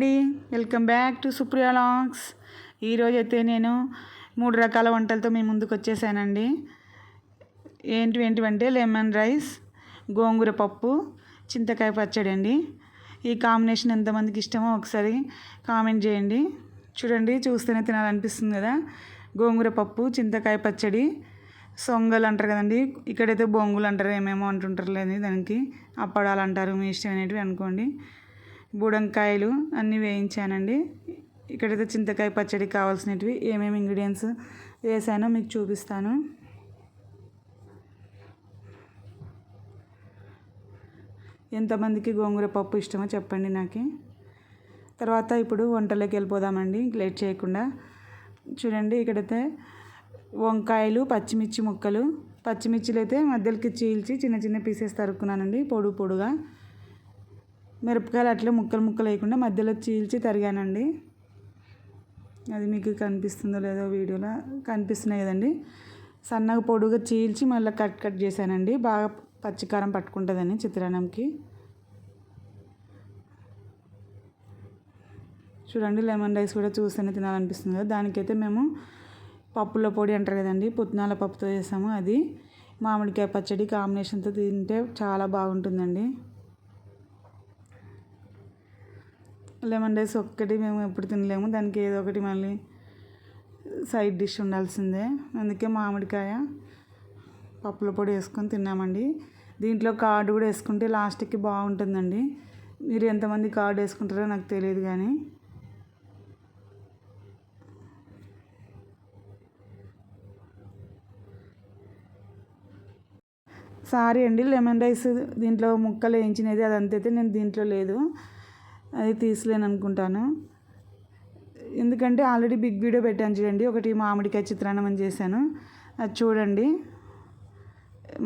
అండి, welcome back to Supriya logs. ఈరోజు అయితే నేను 3 రకాల వంటలతో మీ ముందుకు వచ్చేసానండి. ఏంటివంటే లెమన్ రైస్, గోంగూర పప్పు, చింతకాయ పచ్చడి అండి. ఈ కాంబినేషన్ ఎంతమందికి ఇష్టమో ఒకసారి కామెంట్ చేయండి. చూడండి, చూస్తేనే తినాలనిపిస్తుంది కదా. గోంగూర పప్పు, చింతకాయ పచ్చడి, సొంగలు అంటారు కదండి, ఇక్కడైతే బొంగులు అంటారు, ఏమేమో అంటుంటారు లేదు, దానికి అప్పడాలు అంటారు, మీ ఇష్టం అనేటివి అనుకోండి. బుడంకాయలు అన్నీ వేయించానండి. ఇక్కడైతే చింతకాయ పచ్చడి కావాల్సినవి ఏమేమి ఇంగ్రీడియంట్స్ వేసానో మీకు చూపిస్తాను. ఎంతమందికి గోంగూర పప్పు ఇష్టమో చెప్పండి నాకు. తర్వాత ఇప్పుడు వంటలోకి వెళ్ళిపోదామండి లేట్ చేయకుండా. చూడండి, ఇక్కడైతే వంకాయలు, పచ్చిమిర్చి ముక్కలు, పచ్చిమిర్చిలు అయితే మధ్యలోకి చీల్చి చిన్న చిన్న పీసెస్ తరుక్కున్నానండి పొడుగా. మిరపకాయలు అట్లా ముక్కలు వేయకుండా మధ్యలో చీల్చి తరిగానండి. అది మీకు కనిపిస్తుందో లేదో వీడియోలో, కనిపిస్తున్నాయి కదండి. సన్నగా పొడుగా చీల్చి మళ్ళీ కట్ చేశానండి, బాగా పచ్చికారం పట్టుకుంటుందని చిత్రాన్నంకి. చూడండి, లెమన్ రైస్ కూడా చూస్తేనే తినాలనిపిస్తుంది కదా. దానికైతే మేము పప్పుల పొడి అంటారు కదండి, పుట్నాల పప్పుతో చేసాము. అది మామిడికాయ పచ్చడి కాంబినేషన్తో తింటే చాలా బాగుంటుందండి. లెమన్ రైస్ ఒక్కటి మేము ఎప్పుడు తినలేము, దానికి ఏదో ఒకటి మళ్ళీ సైడ్ డిష్ ఉండాల్సిందే. అందుకే మామిడికాయ పప్పుల పొడి వేసుకొని తిన్నామండి. దీంట్లో కార్డు కూడా వేసుకుంటే లాస్ట్కి బాగుంటుందండి. మీరు ఎంతమంది కార్డు వేసుకుంటారో నాకు తెలియదు కానీ సారీ అండి, లెమన్ రైస్ దీంట్లో ముక్కలు వేయించినది అదంతైతే నేను దీంట్లో లేదు, అది తీసలేను అనుకుంటాను. ఎందుకంటే ఆల్రెడీ బిగ్ వీడియో పెట్టాను చూడండి, ఒకటి మామిడికాయ చిత్రాన్నం అని చేశాను, అది చూడండి.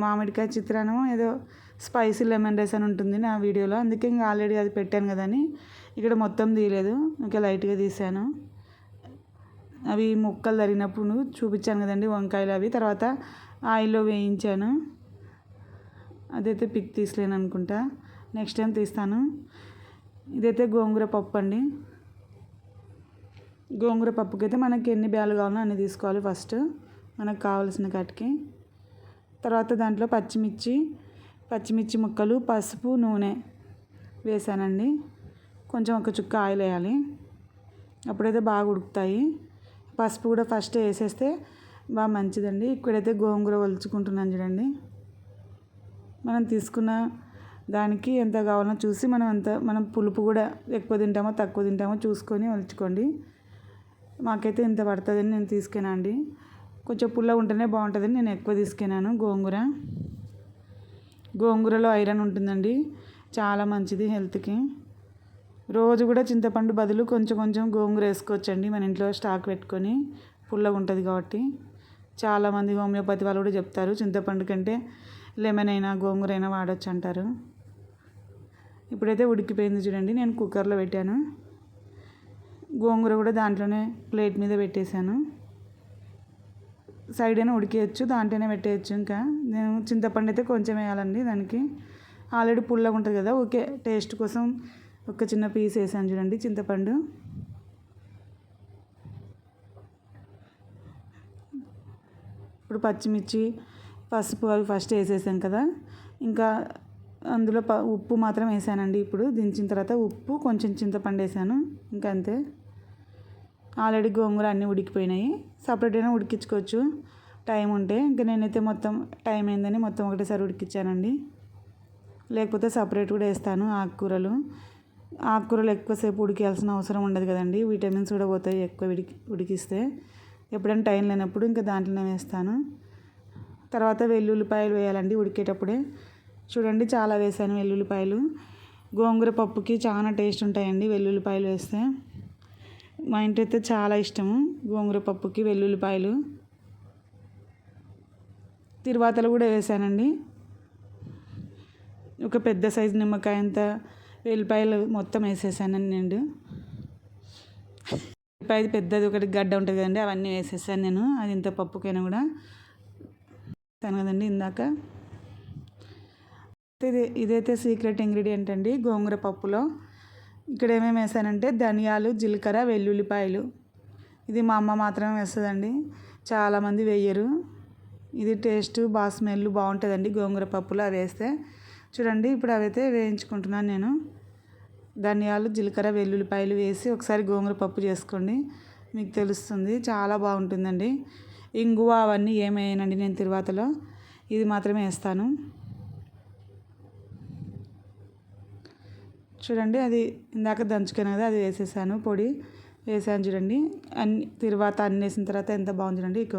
మామిడికాయ చిత్రాన్నం ఏదో స్పైసీ లెమన్ రైస్ అని ఉంటుంది నా వీడియోలో, అందుకే ఇంకా ఆల్రెడీ అది పెట్టాను కదని ఇక్కడ మొత్తం తీయలేదు, ఇంకా లైట్గా తీసాను. అవి ముక్కలు తరిగినప్పుడు చూపించాను కదండి వంకాయలు, అవి తర్వాత ఆయిల్లో వేయించాను. అదైతే పిక్ తీసలేను అనుకుంటా, నెక్స్ట్ టైం తీస్తాను. ఇదైతే గోంగూర పప్పు అండి. గోంగూర పప్పుకి అయితే మనకి ఎన్ని బ్యాలు కావాలో అన్ని తీసుకోవాలి ఫస్ట్, మనకు కావాల్సిన కాటికి. తర్వాత దాంట్లో పచ్చిమిర్చి ముక్కలు, పసుపు, నూనె వేసానండి. కొంచెం ఒక చుక్క ఆయిల్ వేయాలి, అప్పుడైతే బాగా ఉడుకుతాయి. పసుపు కూడా ఫస్ట్ వేసేస్తే బాగా మంచిదండి. ఇక్కడైతే గోంగూర ఒలుచుకుంటున్నాను చూడండి. మనం తీసుకున్న దానికి ఎంత కావాలో చూసి మనం పులుపు కూడా ఎక్కువ తింటామో తక్కువ తింటామో చూసుకొని ఒలుచుకోండి. మాకైతే ఇంత పడుతుందని నేను తీసుకున్నానండి. కొంచెం పుల్లగా ఉంటేనే బాగుంటుందని నేను ఎక్కువ తీసుకున్నాను. గోంగూరలో ఐరన్ ఉంటుందండి, చాలా మంచిది హెల్త్కి. రోజు కూడా చింతపండు బదులు కొంచెం గోంగూర వేసుకోవచ్చండి, మన ఇంట్లో స్టాక్ పెట్టుకొని, పుల్లగా ఉంటుంది కాబట్టి. చాలామంది హోమియోపతి వాళ్ళు కూడా చెప్తారు చింతపండు కంటే లెమన్ అయినా గోంగూర అయినా వాడచ్చు అంటారు. ఇప్పుడైతే ఉడికిపోయింది చూడండి, నేను కుక్కర్లో పెట్టాను. గోంగూర కూడా దాంట్లోనే ప్లేట్ మీద పెట్టేశాను. సైడ్ అయినా ఉడికేయచ్చు, దాంట్లోనే పెట్టేయచ్చు. ఇంకా నేను చింతపండు అయితే కొంచెం వేయాలండి, దానికి ఆల్రెడీ పుల్లగా ఉంటుంది కదా, ఓకే టేస్ట్ కోసం ఒక చిన్న పీస్ వేసాను చూడండి చింతపండు. ఇప్పుడు పచ్చిమిర్చి, పసుపు అవి ఫస్ట్ వేసేసాం కదా, ఇంకా అందులో ఉప్పు మాత్రం వేసానండి. ఇప్పుడు దించిన తర్వాత ఉప్పు, కొంచెం చింతపండు వేసాను, ఇంకా అంతే. ఆల్రెడీ గోంగూర అన్నీ ఉడికిపోయినాయి, సపరేట్ అయినా ఉడికించుకోవచ్చు టైం ఉంటే. ఇంకా నేనైతే మొత్తం టైం అయిందని మొత్తం ఒకటేసారి ఉడికించానండి, లేకపోతే సపరేట్ కూడా వేస్తాను. ఆకుకూరలు ఎక్కువసేపు ఉడికేయాల్సిన అవసరం ఉండదు కదండి, విటమిన్స్ కూడా పోతాయి ఎక్కువ ఉడికిస్తే. ఎప్పుడైనా టైం లేనప్పుడు ఇంకా దాంట్లోనే వేస్తాను. తర్వాత వెల్లుల్లిపాయలు వేయాలండి ఉడికేటప్పుడే. చూడండి, చాలా వేసాను వెల్లుల్లిపాయలు. గోంగూర పప్పుకి చాలా టేస్ట్ ఉంటాయండి వెల్లుల్లిపాయలు వేస్తే. మా ఇంటి అయితే చాలా ఇష్టము గోంగూర పప్పుకి వెల్లుల్లిపాయలు. తిరువాతలు కూడా వేసానండి, ఒక పెద్ద సైజు నిమ్మకాయ అంత వెల్లిపాయలు మొత్తం వేసేసానండి. నేను వెల్లిపాయ పెద్దది ఒకటి గడ్డ ఉంటుంది కదండి, అవన్నీ వేసేసాను నేను. అది ఇంత పప్పుకైనా కూడా వేసాను కదండి ఇందాక. ఇదైతే సీక్రెట్ ఇంగ్రీడియంట్ అండి గోంగూర పప్పులో. ఇక్కడ ఏమేమి వేసానంటే ధనియాలు, జీలకర్ర, వెల్లుల్లిపాయలు. ఇది మా అమ్మ మాత్రమే వేస్తుందండి, చాలామంది వేయరు. ఇది టేస్ట్ బాగా స్మెల్ బాగుంటుందండి గోంగూర పప్పులో అవి వేస్తే. చూడండి ఇప్పుడు అవైతే వేయించుకుంటున్నాను నేను. ధనియాలు, జీలకర్ర, వెల్లుల్లిపాయలు వేసి ఒకసారి గోంగూర పప్పు చేసుకోండి, మీకు తెలుస్తుంది, చాలా బాగుంటుందండి. ఇంగువ అవన్నీ ఏమి వేయనండి నేను తిరువాతలో, ఇది మాత్రమే వేస్తాను. చూడండి అది ఇందాక దంచుకునే కదా అది వేసేసాను, పొడి వేసాను చూడండి. తిరువాత అన్నీ వేసిన తర్వాత ఎంత బాగుంది చూడండి. ఇక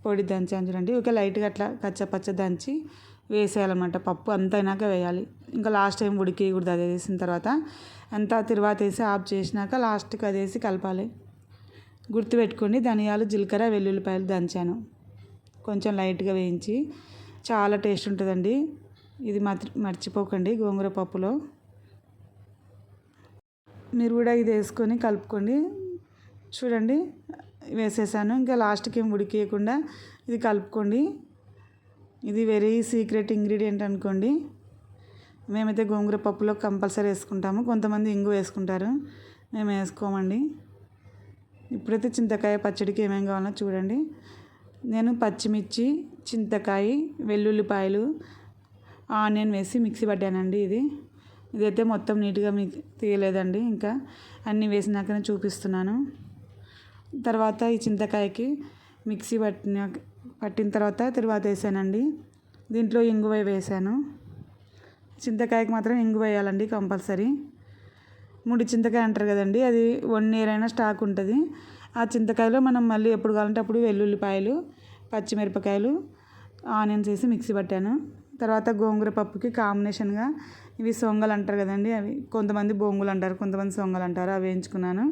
పొడి దంచాను చూడండి. ఒక లైట్గా అట్లా కచ్చపచ్చ దంచి వేసేయాలన్నమాట. పప్పు అంత అయినాక వేయాలి, ఇంకా లాస్ట్ టైం ఉడికేయకూడదు. అది వేసిన తర్వాత అంతా తిరువాత వేసి ఆఫ్ చేసినాక లాస్ట్కి అది వేసి కలపాలి. గుర్తుపెట్టుకోండి, ధనియాలు, జీలకర్ర, వెల్లుల్లిపాయలు దంచాను, కొంచెం లైట్గా వేయించి. చాలా టేస్ట్ ఉంటుందండి, ఇది మర్చిపోకండి గోంగూర పప్పులో. మీరు కూడా ఇది వేసుకొని కలుపుకోండి. చూడండి వేసేసాను, ఇంకా లాస్ట్కి ఏం ఉడికేయకుండా ఇది కలుపుకోండి. ఇది వెరీ సీక్రెట్ ఇంగ్రీడియంట్ అనుకోండి. మేమైతే గోంగూర పప్పులో కంపల్సరీ వేసుకుంటాము, కొంతమంది ఇంగు వేసుకుంటారు, మేము వేసుకోమండి. ఇప్పుడైతే చింతకాయ పచ్చడికి ఏమేమి కావాలో చూడండి. నేను పచ్చిమిర్చి, చింతకాయ, వెల్లుల్లిపాయలు, ఆనియన్ వేసి మిక్సీ పట్టానండి. ఇదైతే మొత్తం నీట్గా తీయలేదండి, ఇంకా అన్నీ వేసినాకనే చూపిస్తున్నాను. తర్వాత ఈ చింతకాయకి మిక్సీ పట్టిన తర్వాత వేసానండి. దీంట్లో ఇంగువ వేసాను. చింతకాయకి మాత్రం ఇంగువ వేయాలండి కంపల్సరీ. ముడి చింతకాయ అంటారు కదండి, అది 1 year అయినా స్టాక్ ఉంటుంది. ఆ చింతకాయలో మనం మళ్ళీ ఎప్పుడు కావాలంటే అప్పుడు వెల్లుల్లిపాయలు, పచ్చిమిరపకాయలు, ఆనియన్స్ వేసి మిక్సీ పట్టాను. తర్వాత గోంగూర పప్పుకి కాంబినేషన్గా ఇవి సొంగలు అంటారు కదండి, అవి కొంతమంది బొంగులు అంటారు, కొంతమంది సొంగలు అంటారు, అవి వేయించుకున్నాను.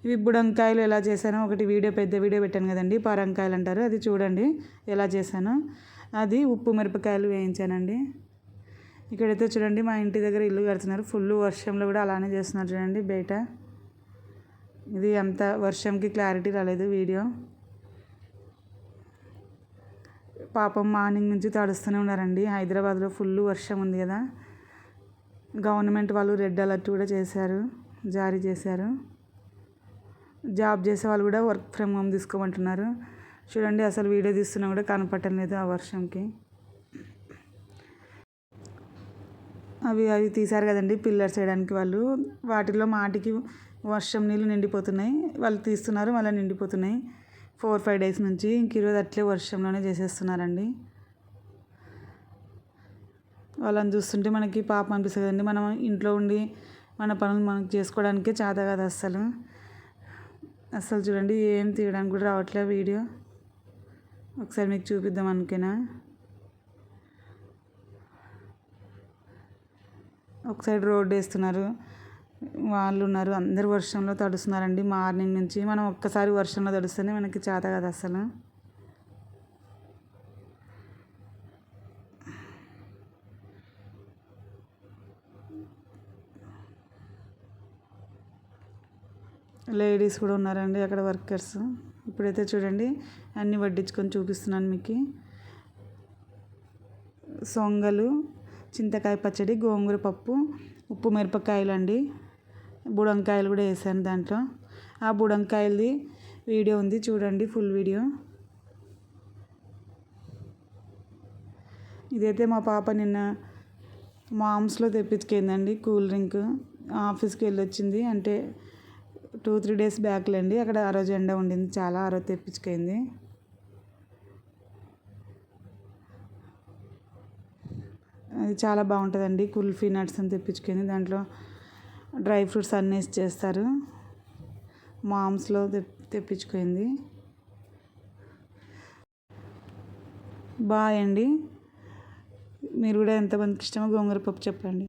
ఇవి బుడంకాయలు ఎలా చేశానో ఒకటి పెద్ద వీడియో పెట్టాను కదండి, పరంకాయలు అంటారు, అది చూడండి ఎలా చేశానో. అది ఉప్పు మిరపకాయలు వేయించానండి. ఇక్కడైతే చూడండి మా ఇంటి దగ్గర ఇల్లు కడుతున్నారు, ఫుల్ వర్షంలో కూడా అలానే చేస్తున్నారు చూడండి బయట. ఇది అంత వర్షంకి క్లారిటీ రాలేదు వీడియో. పాపం మార్నింగ్ నుంచి తడుస్తూనే ఉన్నారండి. హైదరాబాద్లో ఫుల్ వర్షం ఉంది కదా, గవర్నమెంట్ వాళ్ళు రెడ్ అలర్ట్ కూడా జారీ చేశారు. జాబ్ చేసే వాళ్ళు కూడా వర్క్ ఫ్రమ్ హోమ్ తీసుకోమంటున్నారు. చూడండి అసలు వీడియో తీస్తున్నా కూడా కనపడటం లేదు ఆ వర్షంకి. అవి తీశారు కదండి పిల్లర్స్ వేయడానికి వాళ్ళు, వాటిలో మాటికి వర్షం నీళ్ళు నిండిపోతున్నాయి, వాళ్ళు తీస్తున్నారు మళ్ళీ నిండిపోతున్నాయి. 4-5 days నుంచి ఇంక ఈరోజు అట్లే వర్షంలోనే చేసేస్తున్నారండి. వాళ్ళని చూస్తుంటే మనకి పాపం అనిపిస్తుంది కదండి. మనం ఇంట్లో ఉండి మన పనులు మనకు చేసుకోవడానికే చేత కాదు అస్సలు చూడండి ఏం తీయడానికి కూడా రావట్లేదు వీడియో. ఒకసారి మీకు చూపిద్దాం అనుకేనా. ఒక సైడ్ రోడ్డు వేస్తున్నారు, వాళ్ళు ఉన్నారు, అందరు వర్షంలో తడుస్తున్నారండి మార్నింగ్ నుంచి. మనం ఒక్కసారి వర్షంలో తడుస్తేనే మనకి చేత కాదు అసలు. లేడీస్ కూడా ఉన్నారండి అక్కడ వర్కర్స్. ఇప్పుడైతే చూడండి అన్నీ వడ్డించుకొని చూపిస్తున్నాను మీకు. సొంగలు, చింతకాయ పచ్చడి, గోంగూర పప్పు, ఉప్పు మిరపకాయలు అండి, బుడంకాయలు కూడా వేసాను దాంట్లో. ఆ బుడంకాయలది వీడియో ఉంది చూడండి, ఫుల్ వీడియో. ఇదైతే మా పాప నిన్న మామ్స్లో తెప్పించుకుందండి కూల్ డ్రింక్. ఆఫీస్కి వెళ్ళి వచ్చింది, అంటే 2-3 days బ్యాక్లేండి. అక్కడ ఆ రోజు ఎండ ఉండింది చాలా, ఆ రోజు తెప్పించుకుంది. అది చాలా బాగుంటుందండి, కుల్ఫీ నట్స్ అని తెప్పించుకుంది. దాంట్లో డ్రై ఫ్రూట్స్ అన్నీ వేసి చేస్తారు. మామ్స్లో తెప్పించుకుంది. బాయ్ అండి. మీరు కూడా ఎంతమందికి ఇష్టమో గోంగూర పప్పు చెప్పండి.